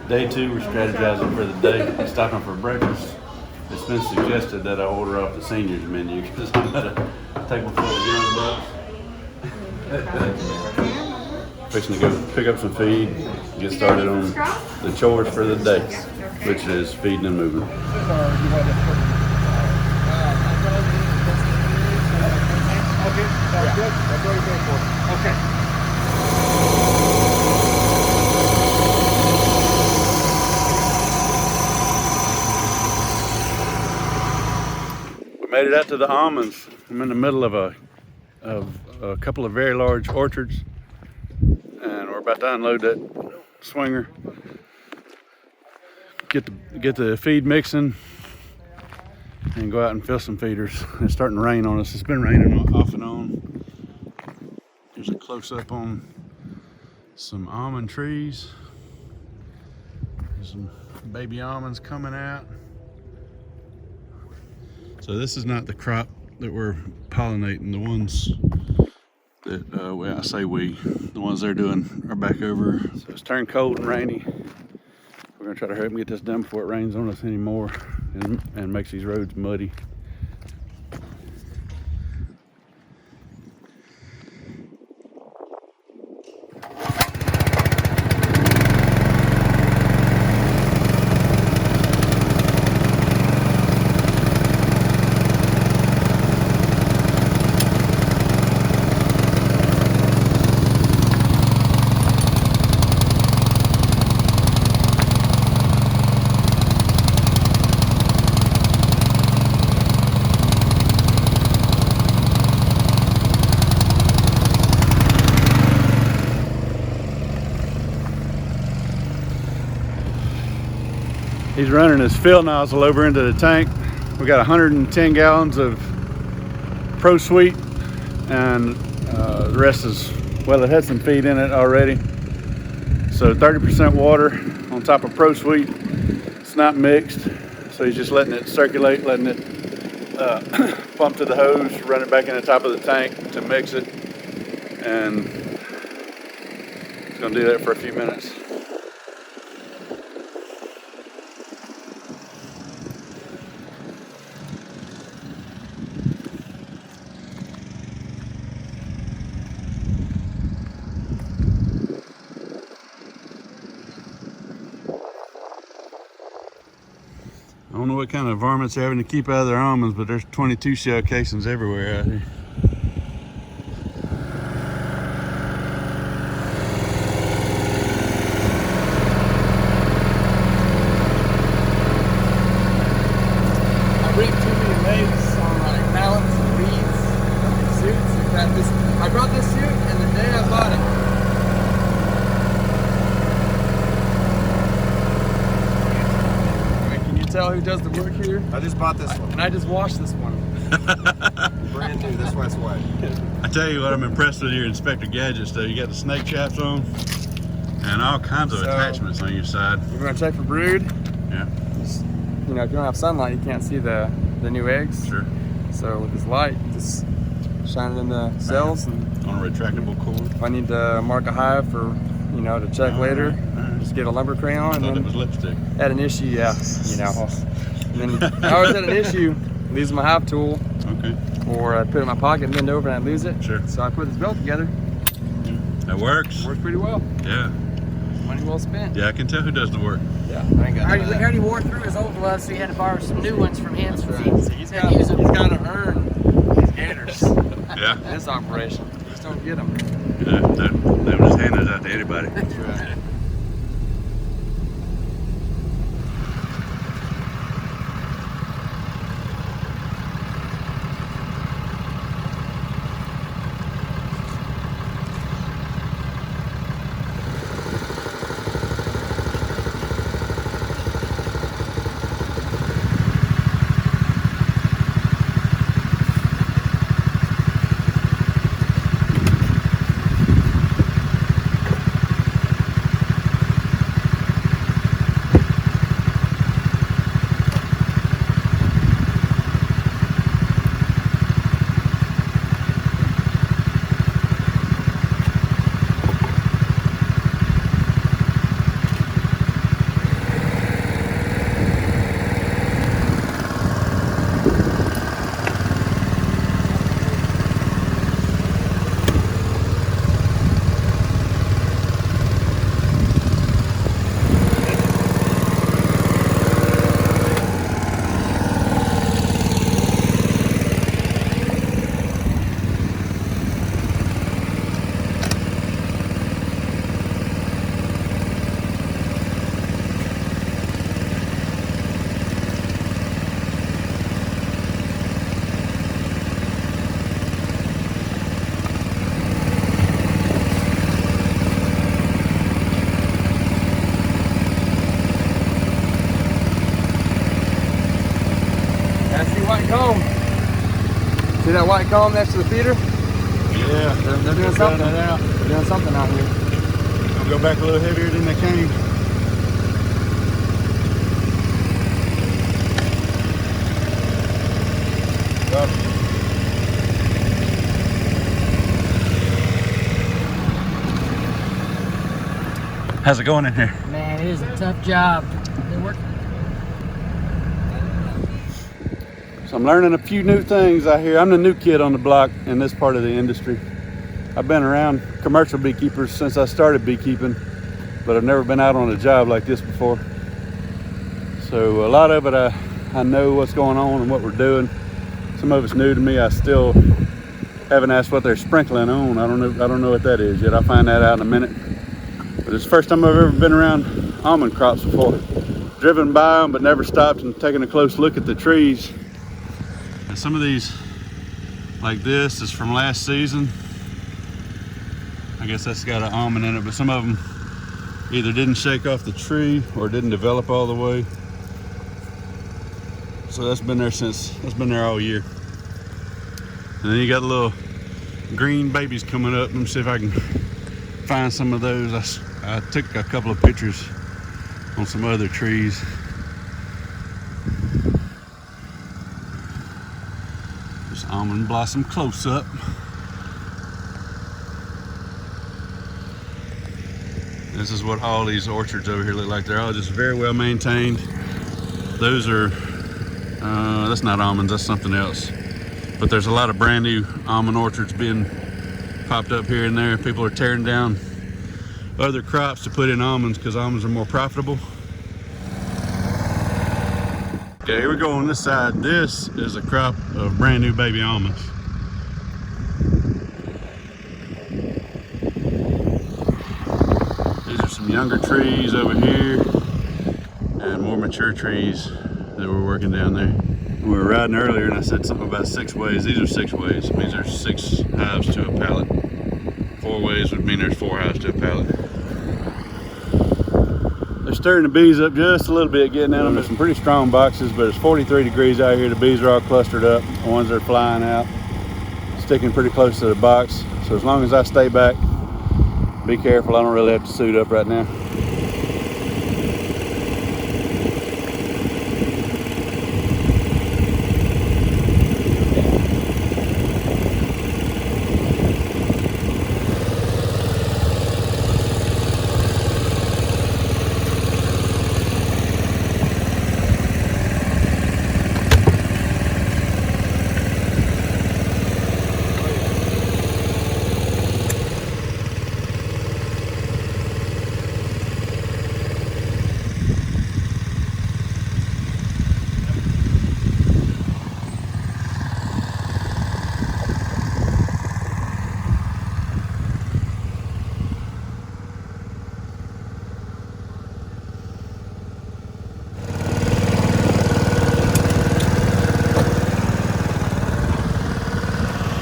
Day 2, we're strategizing for the day, stopping for breakfast. It's been suggested that I order off the seniors menu because I'm at a table full of young bucks. Fixing to go pick up some feed, get started on the chores for the day, which is feeding and moving. Okay, sounds good. That's what you're paying for. Okay. We made it out to the almonds. I'm in the middle of a couple of very large orchards, and we're about to unload that swinger. Get the feed mixing, and go out and fill some feeders. It's starting to rain on us. It's been raining off and on. Here's a close-up on some almond trees. There's some baby almonds coming out. So this is not the crop that we're pollinating. The ones that, the ones they're doing are back over. So it's turned cold and rainy. We're gonna try to hurry up and get this done before it rains on us anymore and makes these roads muddy. He's running his fill nozzle over into the tank. We got 110 gallons of Pro Sweet, and the rest is, well, it had some feed in it already. So 30% water on top of Pro Sweet. It's not mixed, so he's just letting it circulate, letting it pump to the hose, run it back in the top of the tank to mix it, and he's gonna do that for a few minutes. I don't know what kind of varmints they're having to keep out of their almonds, but there's 22 shell casings everywhere out here. I ripped too many legs on like pallets and weeds and suits. I brought this suit and the day I bought it. Tell who does the work here? I just bought this one. And I just washed this one. Brand new, this one's white. I tell you what, I'm impressed with your Inspector Gadget stuff. You got the snake chaps on and all kinds of attachments on your side. We're gonna check for brood. Yeah. Just, you know, if you don't have sunlight, you can't see the new eggs. Sure. So with this light, just shine it in the cells. And on a retractable cord. if I need to mark a hive for, you know, to check later, just get a lumber crayon and I thought then it was lipstick. at an issue, yeah, you know. And then I always had an issue losing my hive tool, Okay. or I put it in my pocket, bend over, and I lose it. Sure. So I put this belt together. That works. Works pretty well. Yeah. Money well spent. Yeah, I can tell who does the work. Yeah, I ain't got I already wore through his old gloves, so he had to borrow some new ones from him. That's So right. So he's got to earn his gators. Yeah. This operation. Just don't get them. Yeah, they just hand those out to anybody. That's right. See that white column next to the feeder? Yeah, They're doing something. They're doing something out here. I'll go back a little heavier than they came. How's it going in here? Man, it is a tough job. They're working. So I'm learning a few new things out here. I'm the new kid on the block in this part of the industry. I've been around commercial beekeepers since I started beekeeping, but I've never been out on a job like this before. So a lot of it, I know what's going on and what we're doing. Some of it's new to me. I still haven't asked what they're sprinkling on. I don't know what that is yet. I'll find that out in a minute. But it's the first time I've ever been around almond crops before. Driven by them, but never stopped and taken a close look at the trees. And some of these, like this, is from last season. I guess that's got an almond in it, but some of them either didn't shake off the tree or didn't develop all the way. So that's been there all year. And then you got little green babies coming up. Let me see if I can find some of those. I took a couple of pictures on some other trees. This almond blossom close up. This is what all these orchards over here look like. They're all just very well maintained. Those are, that's not almonds, that's something else. But there's a lot of brand new almond orchards being popped up here and there. People are tearing down other crops to put in almonds because almonds are more profitable. Okay, here we go on this side. This is a crop of brand new baby almonds. These are some younger trees over here and more mature trees that we're working down there. We were riding earlier and I said something about 6 ways. These are 6 ways. It means there's 6 hives to a pallet. 4 ways would mean there's 4 hives to a pallet. They're stirring the bees up just a little bit, getting in them. There's some pretty strong boxes, but it's 43 degrees out here. The bees are all clustered up. The ones that are flying out, sticking pretty close to the box. So as long as I stay back, be careful. I don't really have to suit up right now.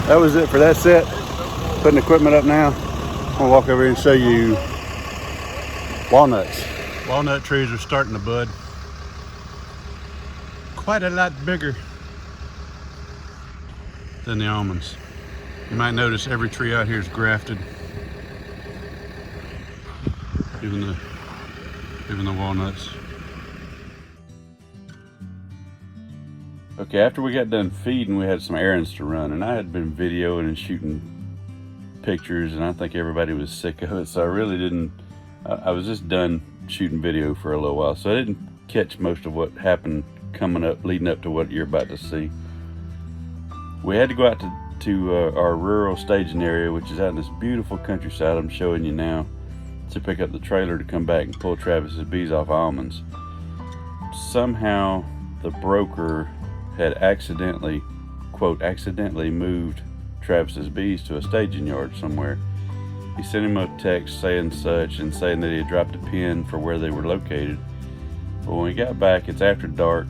That was it for that set. Putting equipment up now. I'm gonna walk over here and show you walnuts. Walnut trees are starting to bud. Quite a lot bigger than the almonds. You might notice every tree out here is grafted. Even the walnuts. Okay, after we got done feeding, we had some errands to run, and I had been videoing and shooting pictures, and I think everybody was sick of it, so I really didn't, I was just done shooting video for a little while, so I didn't catch most of what happened coming up, leading up to what you're about to see. We had to go out to our rural staging area, which is out in this beautiful countryside I'm showing you now, to pick up the trailer to come back and pull Travis's bees off almonds. Somehow the broker had accidentally, quote, accidentally moved Travis's bees to a staging yard somewhere. He sent him a text saying such and saying that he had dropped a pin for where they were located. But when we got back, it's after dark.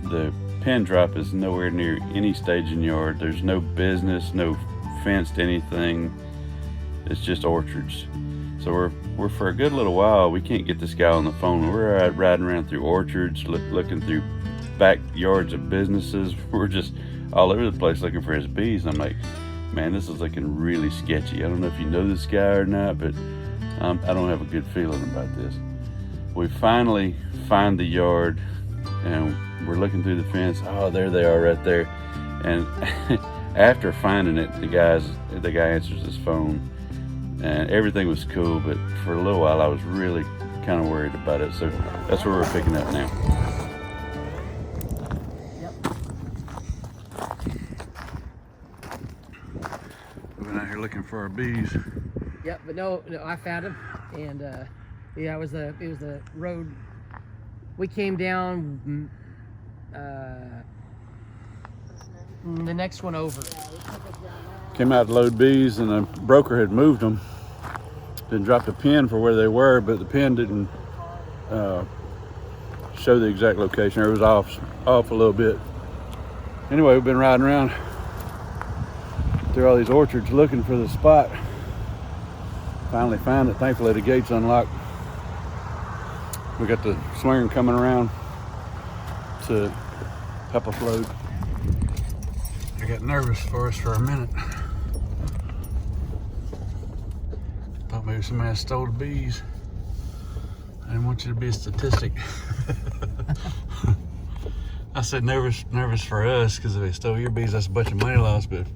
The pin drop is nowhere near any staging yard. There's no business, no fenced anything. It's just orchards. So we're for a good little while, we can't get this guy on the phone. We're riding around through orchards, looking through backyards of businesses. We're just all over the place looking for his bees. And I'm like, man, this is looking really sketchy. I don't know if you know this guy or not, but I don't have a good feeling about this. We finally find the yard, and we're looking through the fence. Oh, there they are right there. And after finding it, the guy answers his phone, and everything was cool, but for a little while I was really kind of worried about it. So that's where we're picking up now. We've been out here looking for our bees. Yep, but no, I found him, and yeah, it was the road. We came down the next one over. Came out to load bees, and the broker had moved them. Then dropped a pin for where they were, but the pin didn't show the exact location. It was off a little bit. Anyway, we've been riding around through all these orchards looking for the spot. Finally found it. Thankfully, the gate's unlocked. We got the swinger coming around to help us load. I got nervous for us for a minute. Thought maybe somebody had stole the bees. I didn't want you to be a statistic. I said nervous for us because if they stole your bees, that's a bunch of money lost. But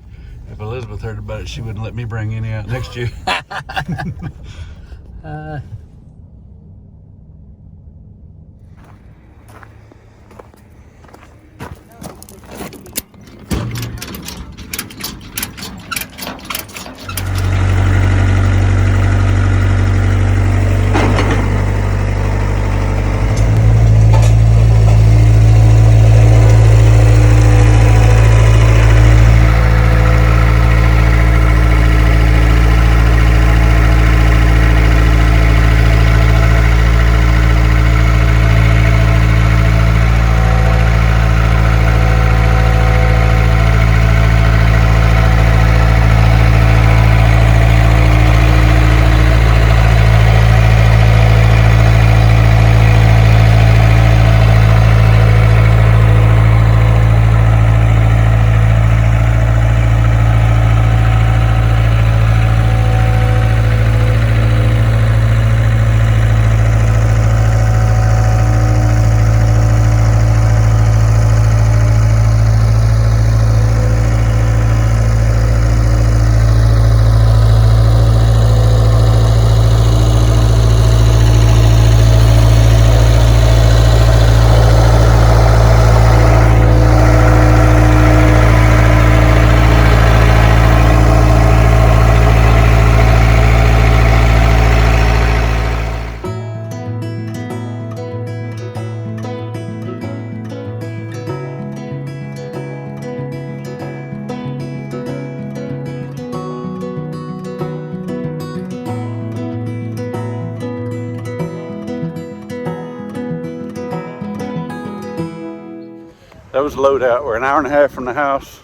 if Elizabeth heard about it, she wouldn't let me bring any out next year. That was a loadout. We're an hour and a half from the house.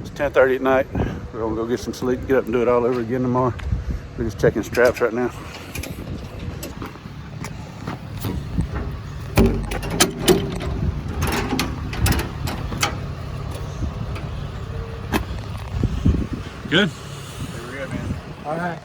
It's 10:30 at night. We're gonna go get some sleep, get up and do it all over again tomorrow. We're just checking straps right now. Good? All right.